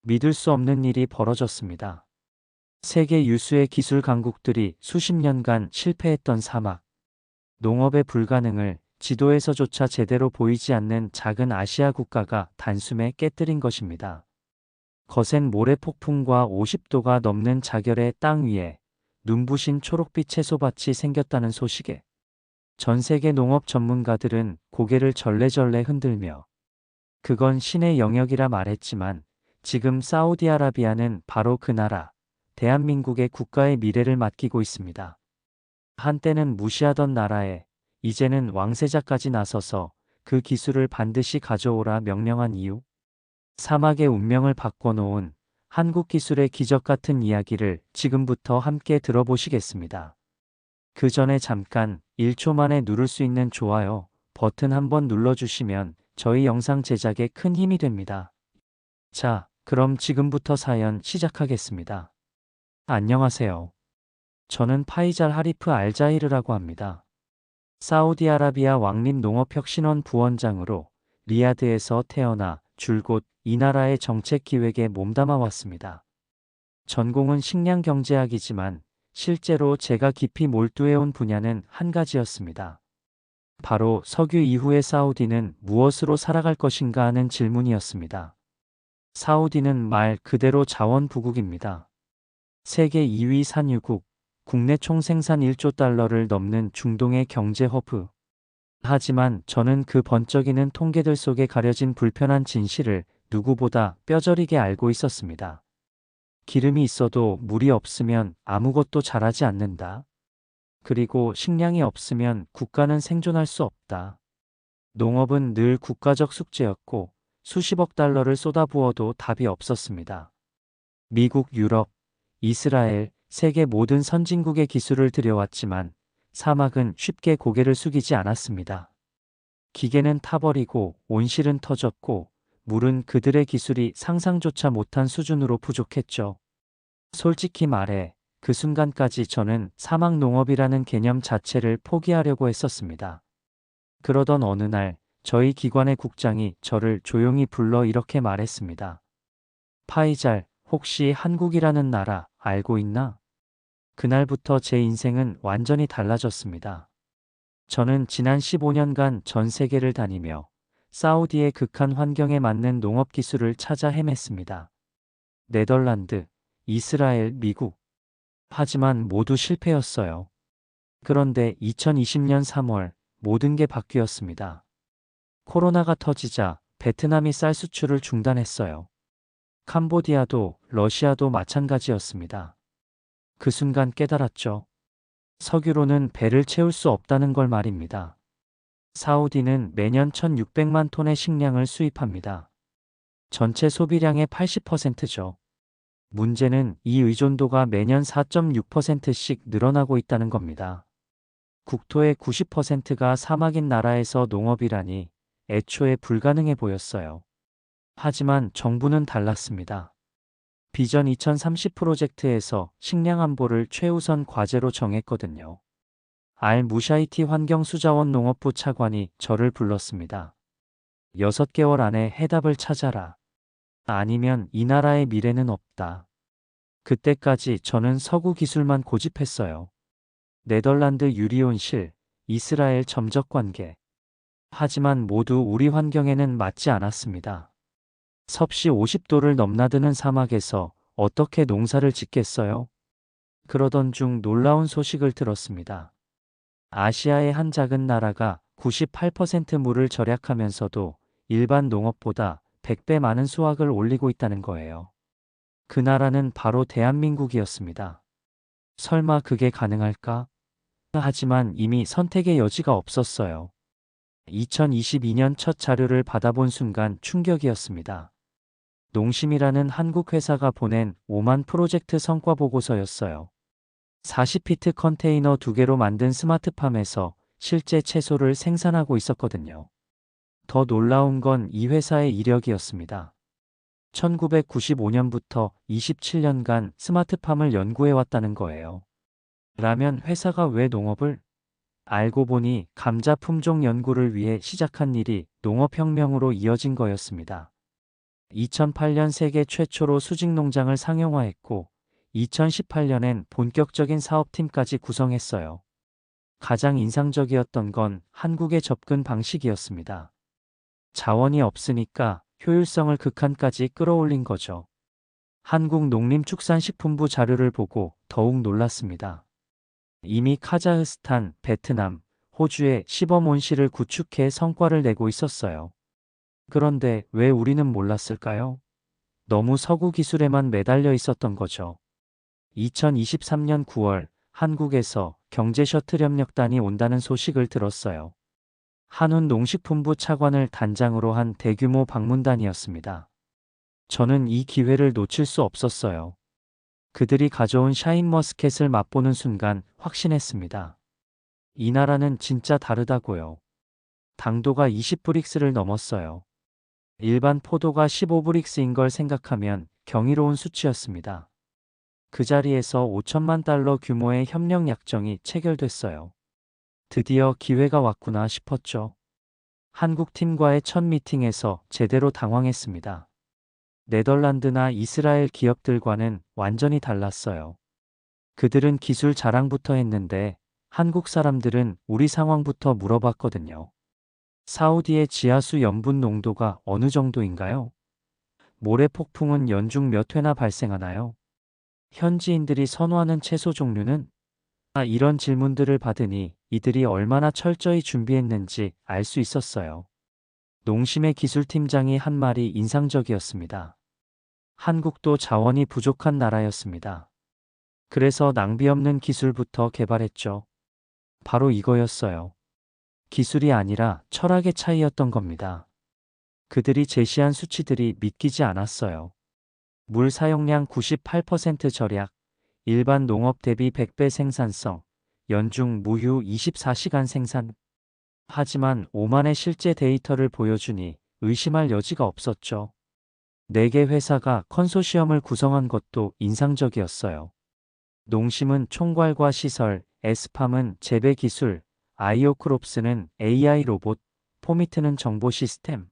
믿을 수 없는 일이 벌어졌습니다. 세계 유수의 기술 강국들이 수십 년간 실패했던 사막, 농업의 불가능을 지도에서조차 제대로 보이지 않는 작은 아시아 국가가 단숨에 깨뜨린 것입니다. 거센 모래 폭풍과 50도가 넘는 자결의 땅 위에 눈부신 초록빛 채소밭이 생겼다는 소식에 전 세계 농업 전문가들은 고개를 절레절레 흔들며 그건 신의 영역이라 말했지만 지금 사우디아라비아는 바로 그 나라, 대한민국의 국가의 미래를 맡기고 있습니다. 한때는 무시하던 나라에 이제는 왕세자까지 나서서 그 기술을 반드시 가져오라 명령한 이유, 사막의 운명을 바꿔놓은 한국 기술의 기적 같은 이야기를 지금부터 함께 들어보시겠습니다. 그 전에 잠깐 1초 만에 누를 수 있는 좋아요 버튼 한번 눌러주시면 저희 영상 제작에 큰 힘이 됩니다. 자, 그럼 지금부터 사연 시작하겠습니다. 안녕하세요. 저는 파이잘 하리프 알자이르라고 합니다. 사우디아라비아 왕립농업혁신원 부원장으로 리야드에서 태어나 줄곧 이 나라의 정책 기획에 몸담아 왔습니다. 전공은 식량경제학이지만 실제로 제가 깊이 몰두해온 분야는 한 가지였습니다. 바로 석유 이후의 사우디는 무엇으로 살아갈 것인가 하는 질문이었습니다. 사우디는 말 그대로 자원부국입니다. 세계 2위 산유국, 국내 총생산 1조 달러를 넘는 중동의 경제 허브. 하지만 저는 그 번쩍이는 통계들 속에 가려진 불편한 진실을 누구보다 뼈저리게 알고 있었습니다. 기름이 있어도 물이 없으면 아무것도 자라지 않는다. 그리고 식량이 없으면 국가는 생존할 수 없다. 농업은 늘 국가적 숙제였고 수십억 달러를 쏟아부어도 답이 없었습니다. 미국, 유럽, 이스라엘, 세계 모든 선진국의 기술을 들여왔지만 사막은 쉽게 고개를 숙이지 않았습니다. 기계는 타버리고 온실은 터졌고 물은 그들의 기술이 상상조차 못한 수준으로 부족했죠. 솔직히 말해 그 순간까지 저는 사막 농업이라는 개념 자체를 포기하려고 했었습니다. 그러던 어느 날 저희 기관의 국장이 저를 조용히 불러 이렇게 말했습니다. 파이잘, 혹시 한국이라는 나라 알고 있나? 그날부터 제 인생은 완전히 달라졌습니다. 저는 지난 15년간 전 세계를 다니며 사우디의 극한 환경에 맞는 농업 기술을 찾아 헤맸습니다. 네덜란드, 이스라엘, 미국. 하지만 모두 실패였어요. 그런데 2020년 3월 모든 게 바뀌었습니다. 코로나가 터지자 베트남이 쌀 수출을 중단했어요. 캄보디아도 러시아도 마찬가지였습니다. 그 순간 깨달았죠. 석유로는 배를 채울 수 없다는 걸 말입니다. 사우디는 매년 1600만 톤의 식량을 수입합니다. 전체 소비량의 80%죠. 문제는 이 의존도가 매년 4.6%씩 늘어나고 있다는 겁니다. 국토의 90%가 사막인 나라에서 농업이라니 애초에 불가능해 보였어요. 하지만 정부는 달랐습니다. 비전 2030 프로젝트에서 식량 안보를 최우선 과제로 정했거든요. 알 무샤이티 환경수자원 농업부 차관이 저를 불렀습니다. 6개월 안에 해답을 찾아라. 아니면 이 나라의 미래는 없다. 그때까지 저는 서구 기술만 고집했어요. 네덜란드 유리온실, 이스라엘 점적관계. 하지만 모두 우리 환경에는 맞지 않았습니다. 섭씨 50도를 넘나드는 사막에서 어떻게 농사를 짓겠어요? 그러던 중 놀라운 소식을 들었습니다. 아시아의 한 작은 나라가 98% 물을 절약하면서도 일반 농업보다 100배 많은 수확을 올리고 있다는 거예요. 그 나라는 바로 대한민국이었습니다. 설마 그게 가능할까? 하지만 이미 선택의 여지가 없었어요. 2022년 첫 자료를 받아본 순간 충격이었습니다. 농심이라는 한국 회사가 보낸 5만 프로젝트 성과 보고서였어요. 40피트 컨테이너 2개로 만든 스마트팜에서 실제 채소를 생산하고 있었거든요. 더 놀라운 건 이 회사의 이력이었습니다. 1995년부터 27년간 스마트팜을 연구해왔다는 거예요. 라면 회사가 왜 농업을? 알고 보니 감자 품종 연구를 위해 시작한 일이 농업혁명으로 이어진 거였습니다. 2008년 세계 최초로 수직 농장을 상용화했고 2018년엔 본격적인 사업팀까지 구성했어요. 가장 인상적이었던 건 한국의 접근 방식이었습니다. 자원이 없으니까 효율성을 극한까지 끌어올린 거죠. 한국농림축산식품부 자료를 보고 더욱 놀랐습니다. 이미 카자흐스탄, 베트남, 호주에 시범 온실을 구축해 성과를 내고 있었어요. 그런데 왜 우리는 몰랐을까요? 너무 서구 기술에만 매달려 있었던 거죠. 2023년 9월 한국에서 경제 셔틀 협력단이 온다는 소식을 들었어요. 한운 농식품부 차관을 단장으로 한 대규모 방문단이었습니다. 저는 이 기회를 놓칠 수 없었어요. 그들이 가져온 샤인머스켓을 맛보는 순간 확신했습니다. 이 나라는 진짜 다르다고요. 당도가 20브릭스를 넘었어요. 일반 포도가 15브릭스인 걸 생각하면 경이로운 수치였습니다. 그 자리에서 5천만 달러 규모의 협력 약정이 체결됐어요. 드디어 기회가 왔구나 싶었죠. 한국 팀과의 첫 미팅에서 제대로 당황했습니다. 네덜란드나 이스라엘 기업들과는 완전히 달랐어요. 그들은 기술 자랑부터 했는데 한국 사람들은 우리 상황부터 물어봤거든요. 사우디의 지하수 염분 농도가 어느 정도인가요? 모래 폭풍은 연중 몇 회나 발생하나요? 현지인들이 선호하는 채소 종류는? 이런 질문들을 받으니 이들이 얼마나 철저히 준비했는지 알 수 있었어요. 농심의 기술팀장이 한 말이 인상적이었습니다. 한국도 자원이 부족한 나라였습니다. 그래서 낭비 없는 기술부터 개발했죠. 바로 이거였어요. 기술이 아니라 철학의 차이였던 겁니다. 그들이 제시한 수치들이 믿기지 않았어요. 물 사용량 98% 절약, 일반 농업 대비 100배 생산성, 연중 무휴 24시간 생산. 하지만 오만의 실제 데이터를 보여주니 의심할 여지가 없었죠. 4개 회사가 컨소시엄을 구성한 것도 인상적이었어요. 농심은 총괄과 시설, 에스팜은 재배 기술, 아이오크롭스는 AI 로봇, 포미트는 정보 시스템.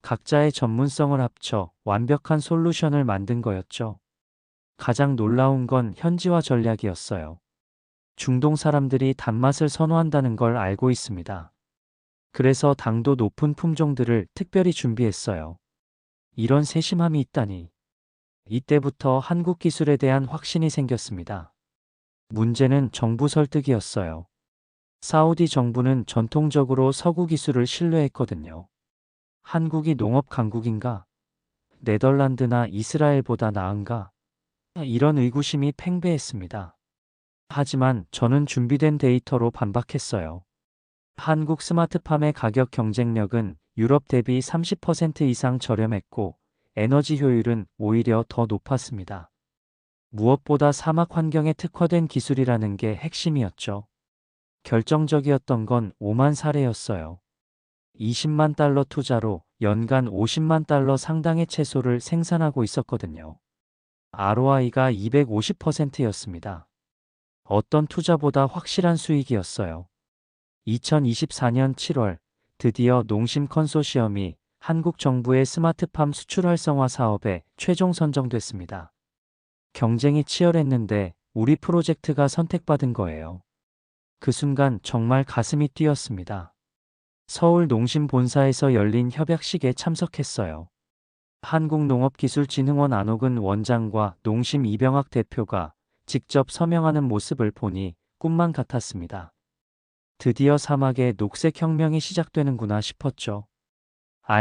각자의 전문성을 합쳐 완벽한 솔루션을 만든 거였죠. 가장 놀라운 건 현지화 전략이었어요. 중동 사람들이 단맛을 선호한다는 걸 알고 있습니다. 그래서 당도 높은 품종들을 특별히 준비했어요. 이런 세심함이 있다니. 이때부터 한국 기술에 대한 확신이 생겼습니다. 문제는 정부 설득이었어요. 사우디 정부는 전통적으로 서구 기술을 신뢰했거든요. 한국이 농업 강국인가? 네덜란드나 이스라엘보다 나은가? 이런 의구심이 팽배했습니다. 하지만 저는 준비된 데이터로 반박했어요. 한국 스마트팜의 가격 경쟁력은 유럽 대비 30% 이상 저렴했고 에너지 효율은 오히려 더 높았습니다. 무엇보다 사막 환경에 특화된 기술이라는 게 핵심이었죠. 결정적이었던 건 오만 사례였어요. 20만 달러 투자로 연간 50만 달러 상당의 채소를 생산하고 있었거든요. ROI가 250%였습니다. 어떤 투자보다 확실한 수익이었어요. 2024년 7월 드디어 농심 컨소시엄이 한국 정부의 스마트팜 수출 활성화 사업에 최종 선정됐습니다. 경쟁이 치열했는데 우리 프로젝트가 선택받은 거예요. 그 순간 정말 가슴이 뛰었습니다. 서울 농심 본사에서 열린 협약식에 참석했어요. 한국농업기술진흥원 안옥은 원장과 농심 이병학 대표가 직접 서명하는 모습을 보니 꿈만 같았습니다. 드디어 사막의 녹색 혁명이 시작되는구나 싶었죠.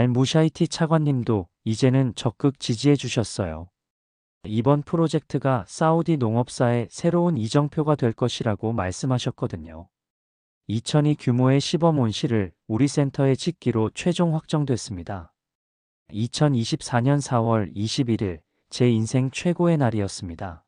무샤이티 차관님도 이제는 적극 지지해 주셨어요. 이번 프로젝트가 사우디 농업사의 새로운 이정표가 될 것이라고 말씀하셨거든요. 2002 규모의 시범 온실을 우리 센터에 짓기로 최종 확정됐습니다. 2024년 4월 21일 제 인생 최고의 날이었습니다.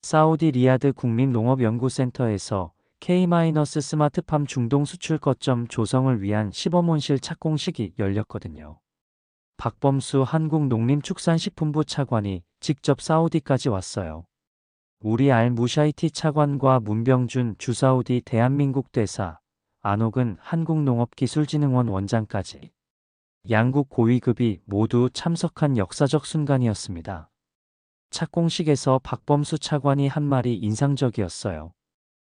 사우디 리야드 국립농업연구센터에서 K-스마트팜 중동 수출 거점 조성을 위한 시범온실 착공식이 열렸거든요. 박범수 한국농림축산식품부 차관이 직접 사우디까지 왔어요. 우리 무샤이티 차관과 문병준 주사우디 대한민국 대사, 안옥은 한국농업기술진흥원 원장까지. 양국 고위급이 모두 참석한 역사적 순간이었습니다. 착공식에서 박범수 차관이 한 말이 인상적이었어요.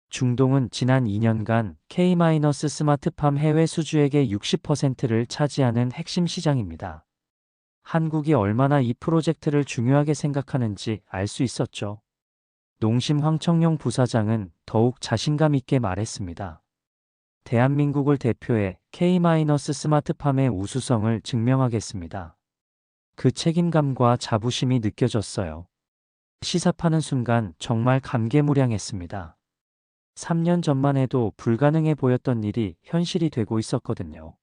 중동은 지난 2년간 K-스마트팜 해외 수주액의 60%를 차지하는 핵심 시장입니다. 한국이 얼마나 이 프로젝트를 중요하게 생각하는지 알 수 있었죠. 농심 황청용 부사장은 더욱 자신감 있게 말했습니다. 대한민국을 대표해 K-스마트팜의 우수성을 증명하겠습니다. 그 책임감과 자부심이 느껴졌어요. 시사파는 순간 정말 감개무량했습니다. 3년 전만 해도 불가능해 보였던 일이 현실이 되고 있었거든요.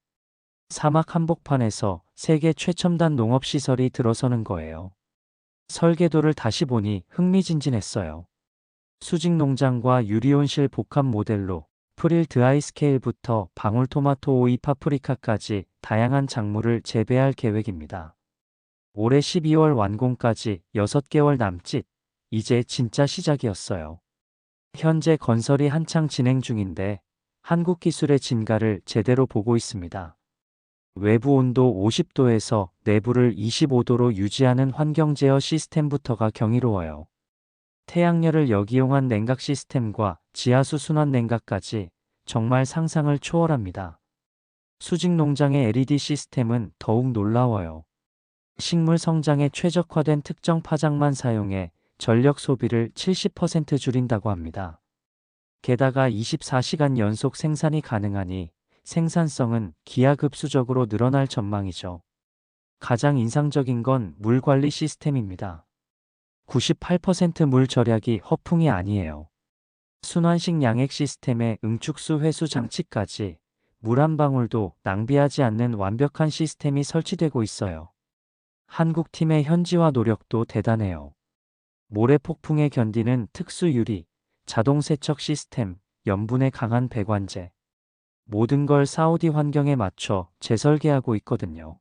사막 한복판에서 세계 최첨단 농업시설이 들어서는 거예요. 설계도를 다시 보니 흥미진진했어요. 수직 농장과 유리온실 복합 모델로 프릴 드아이 스케일부터 방울토마토 오이 파프리카까지 다양한 작물을 재배할 계획입니다. 올해 12월 완공까지 6개월 남짓, 이제 진짜 시작이었어요. 현재 건설이 한창 진행 중인데 한국 기술의 진가를 제대로 보고 있습니다. 외부 온도 50도에서 내부를 25도로 유지하는 환경 제어 시스템부터가 경이로워요. 태양열을 역이용한 냉각 시스템과 지하수 순환 냉각까지 정말 상상을 초월합니다. 수직 농장의 LED 시스템은 더욱 놀라워요. 식물 성장에 최적화된 특정 파장만 사용해 전력 소비를 70% 줄인다고 합니다. 게다가 24시간 연속 생산이 가능하니 생산성은 기하급수적으로 늘어날 전망이죠. 가장 인상적인 건 물 관리 시스템입니다. 98% 물 절약이 허풍이 아니에요. 순환식 양액 시스템에 응축수 회수 장치까지 물 한 방울도 낭비하지 않는 완벽한 시스템이 설치되고 있어요. 한국 팀의 현지화 노력도 대단해요. 모래 폭풍에 견디는 특수 유리, 자동 세척 시스템, 염분에 강한 배관제. 모든 걸 사우디 환경에 맞춰 재설계하고 있거든요.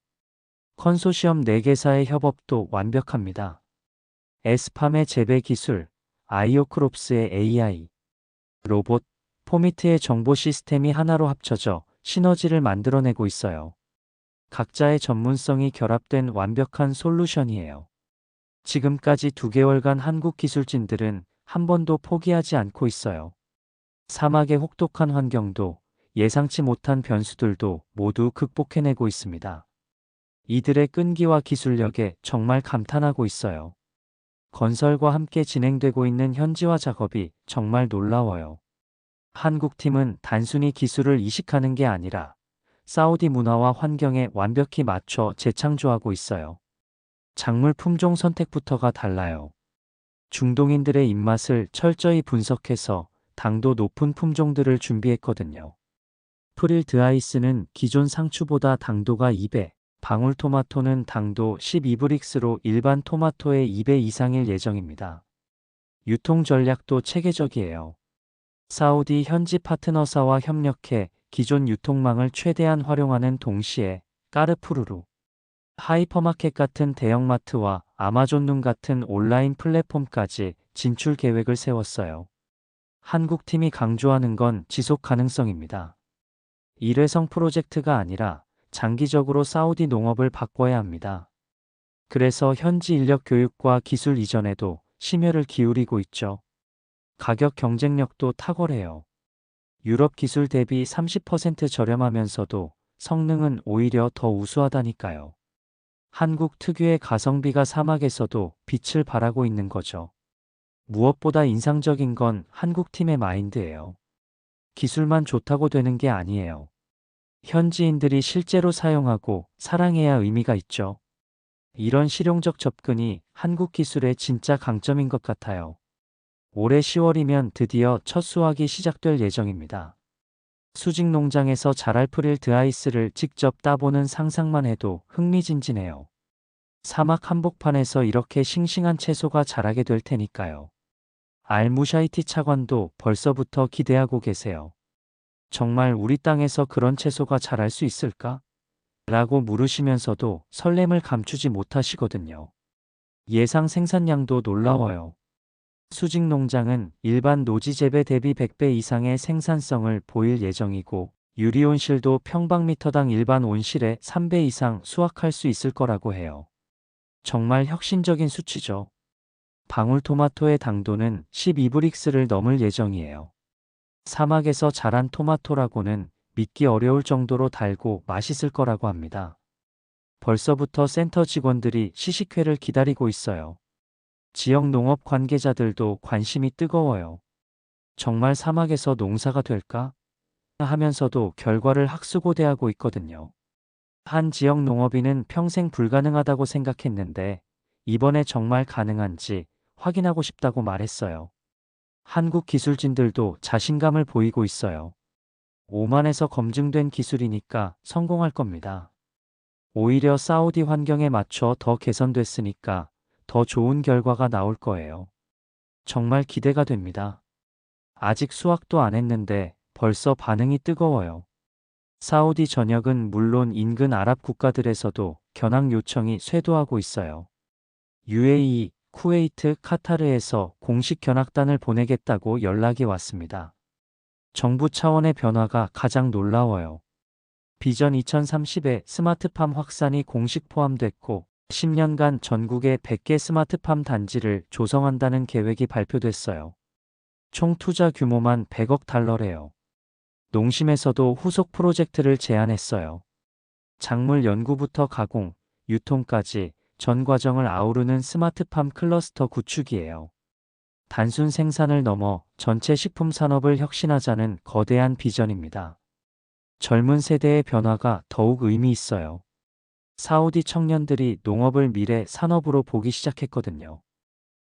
컨소시엄 4개사의 협업도 완벽합니다. 에스팜의 재배 기술, 아이오크롭스의 AI, 로봇, 포미트의 정보 시스템이 하나로 합쳐져 시너지를 만들어내고 있어요. 각자의 전문성이 결합된 완벽한 솔루션이에요. 지금까지 2개월간 한국 기술진들은 한 번도 포기하지 않고 있어요. 사막의 혹독한 환경도 예상치 못한 변수들도 모두 극복해내고 있습니다. 이들의 끈기와 기술력에 정말 감탄하고 있어요. 건설과 함께 진행되고 있는 현지화 작업이 정말 놀라워요. 한국팀은 단순히 기술을 이식하는 게 아니라 사우디 문화와 환경에 완벽히 맞춰 재창조하고 있어요. 작물 품종 선택부터가 달라요. 중동인들의 입맛을 철저히 분석해서 당도 높은 품종들을 준비했거든요. 프릴 드아이스는 기존 상추보다 당도가 2배, 방울토마토는 당도 12브릭스로 일반 토마토의 2배 이상일 예정입니다. 유통 전략도 체계적이에요. 사우디 현지 파트너사와 협력해 기존 유통망을 최대한 활용하는 동시에 까르푸르루, 하이퍼마켓 같은 대형마트와 아마존눈 같은 온라인 플랫폼까지 진출 계획을 세웠어요. 한국팀이 강조하는 건 지속 가능성입니다. 일회성 프로젝트가 아니라 장기적으로 사우디 농업을 바꿔야 합니다. 그래서 현지 인력 교육과 기술 이전에도 심혈을 기울이고 있죠. 가격 경쟁력도 탁월해요. 유럽 기술 대비 30% 저렴하면서도 성능은 오히려 더 우수하다니까요. 한국 특유의 가성비가 사막에서도 빛을 발하고 있는 거죠. 무엇보다 인상적인 건 한국팀의 마인드예요. 기술만 좋다고 되는 게 아니에요. 현지인들이 실제로 사용하고 사랑해야 의미가 있죠. 이런 실용적 접근이 한국 기술의 진짜 강점인 것 같아요. 올해 10월이면 드디어 첫 수확이 시작될 예정입니다. 수직 농장에서 자랄 프릴 드아이스를 직접 따보는 상상만 해도 흥미진진해요. 사막 한복판에서 이렇게 싱싱한 채소가 자라게 될 테니까요. 알무샤이티 차관도 벌써부터 기대하고 계세요. 정말 우리 땅에서 그런 채소가 자랄 수 있을까? 라고 물으시면서도 설렘을 감추지 못하시거든요. 예상 생산량도 놀라워요. 수직 농장은 일반 노지 재배 대비 100배 이상의 생산성을 보일 예정이고 유리온실도 평방미터당 일반 온실의 3배 이상 수확할 수 있을 거라고 해요. 정말 혁신적인 수치죠. 방울토마토의 당도는 12브릭스를 넘을 예정이에요. 사막에서 자란 토마토라고는 믿기 어려울 정도로 달고 맛있을 거라고 합니다. 벌써부터 센터 직원들이 시식회를 기다리고 있어요. 지역 농업 관계자들도 관심이 뜨거워요. 정말 사막에서 농사가 될까? 하면서도 결과를 학수고대하고 있거든요. 한 지역 농업인은 평생 불가능하다고 생각했는데 이번에 정말 가능한지 확인하고 싶다고 말했어요. 한국 기술진들도 자신감을 보이고 있어요. 오만에서 검증된 기술이니까 성공할 겁니다. 오히려 사우디 환경에 맞춰 더 개선됐으니까 더 좋은 결과가 나올 거예요. 정말 기대가 됩니다. 아직 수확도 안 했는데 벌써 반응이 뜨거워요. 사우디 전역은 물론 인근 아랍 국가들에서도 견학 요청이 쇄도하고 있어요. UAE, 쿠웨이트, 카타르에서 공식 견학단을 보내겠다고 연락이 왔습니다. 정부 차원의 변화가 가장 놀라워요. 비전 2030에 스마트팜 확산이 공식 포함됐고 10년간 전국에 100개 스마트팜 단지를 조성한다는 계획이 발표됐어요. 총 투자 규모만 100억 달러래요. 농심에서도 후속 프로젝트를 제안했어요. 작물 연구부터 가공, 유통까지 전 과정을 아우르는 스마트팜 클러스터 구축이에요. 단순 생산을 넘어 전체 식품 산업을 혁신하자는 거대한 비전입니다. 젊은 세대의 변화가 더욱 의미 있어요. 사우디 청년들이 농업을 미래 산업으로 보기 시작했거든요.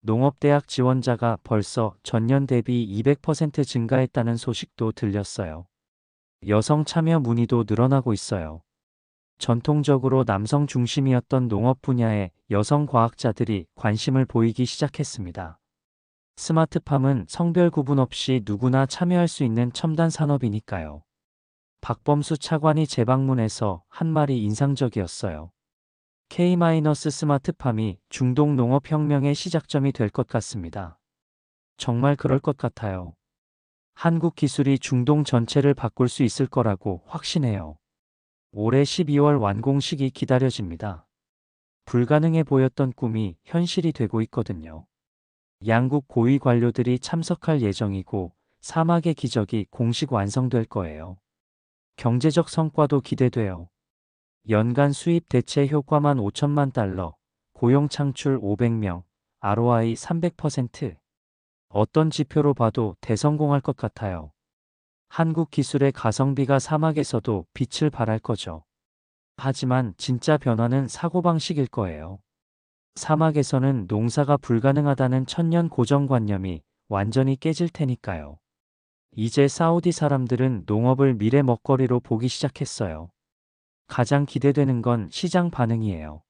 농업대학 지원자가 벌써 전년 대비 200% 증가했다는 소식도 들렸어요. 여성 참여 문의도 늘어나고 있어요. 전통적으로 남성 중심이었던 농업 분야에 여성 과학자들이 관심을 보이기 시작했습니다. 스마트팜은 성별 구분 없이 누구나 참여할 수 있는 첨단 산업이니까요. 박범수 차관이 재방문해서 한 말이 인상적이었어요. K-스마트팜이 중동 농업혁명의 시작점이 될 것 같습니다. 정말 그럴 것 같아요. 한국 기술이 중동 전체를 바꿀 수 있을 거라고 확신해요. 올해 12월 완공식이 기다려집니다. 불가능해 보였던 꿈이 현실이 되고 있거든요. 양국 고위 관료들이 참석할 예정이고 사막의 기적이 공식 완성될 거예요. 경제적 성과도 기대돼요. 연간 수입 대체 효과만 5천만 달러, 고용 창출 500명, ROI 300%. 어떤 지표로 봐도 대성공할 것 같아요. 한국 기술의 가성비가 사막에서도 빛을 발할 거죠. 하지만 진짜 변화는 사고방식일 거예요. 사막에서는 농사가 불가능하다는 천년 고정관념이 완전히 깨질 테니까요. 이제 사우디 사람들은 농업을 미래 먹거리로 보기 시작했어요. 가장 기대되는 건 시장 반응이에요.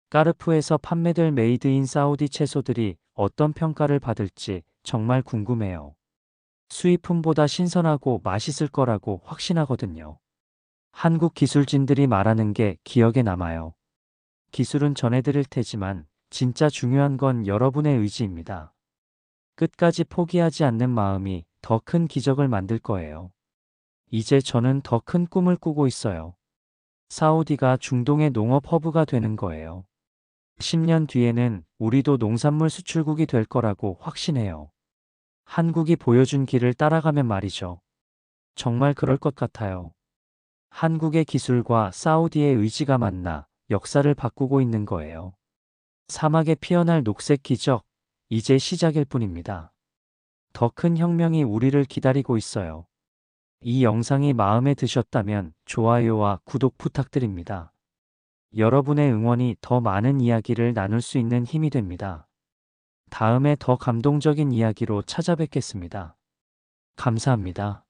까르푸에서 판매될 메이드 인 사우디 채소들이 어떤 평가를 받을지 정말 궁금해요. 수입품보다 신선하고 맛있을 거라고 확신하거든요. 한국 기술진들이 말하는 게 기억에 남아요. 기술은 전해드릴 테지만 진짜 중요한 건 여러분의 의지입니다. 끝까지 포기하지 않는 마음이 더 큰 기적을 만들 거예요. 이제 저는 더 큰 꿈을 꾸고 있어요. 사우디가 중동의 농업 허브가 되는 거예요. 10년 뒤에는 우리도 농산물 수출국이 될 거라고 확신해요. 한국이 보여준 길을 따라가면 말이죠. 정말 그럴 것 같아요. 한국의 기술과 사우디의 의지가 만나 역사를 바꾸고 있는 거예요. 사막에 피어날 녹색 기적, 이제 시작일 뿐입니다. 더 큰 혁명이 우리를 기다리고 있어요. 이 영상이 마음에 드셨다면 좋아요와 구독 부탁드립니다. 여러분의 응원이 더 많은 이야기를 나눌 수 있는 힘이 됩니다. 다음에 더 감동적인 이야기로 찾아뵙겠습니다. 감사합니다.